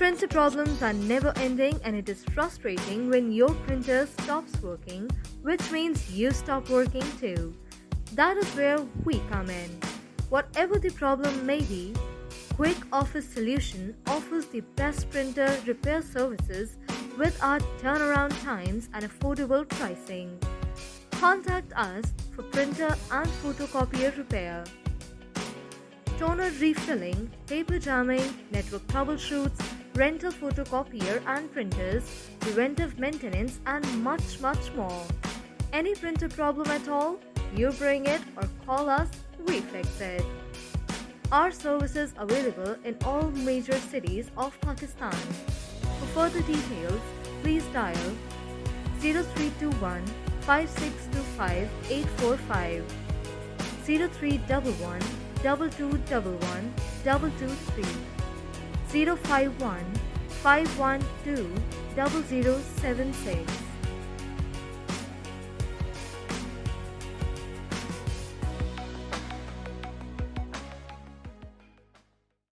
Printer problems are never ending, and it is frustrating when your printer stops working, which means you stop working too. That is where we come in. Whatever the problem may be, Quick Office Solution offers the best printer repair services with our turnaround times and affordable pricing. Contact us for printer and photocopier repair, toner refilling, paper jamming, network troubleshoots, rental photocopier and printers, preventive maintenance, and much more. Any printer problem at all? You bring it or call us, we fix it. Our services available in all major cities of Pakistan. For further details, please dial 0321 5625 845, 0311 2211 223, 051 512 0076.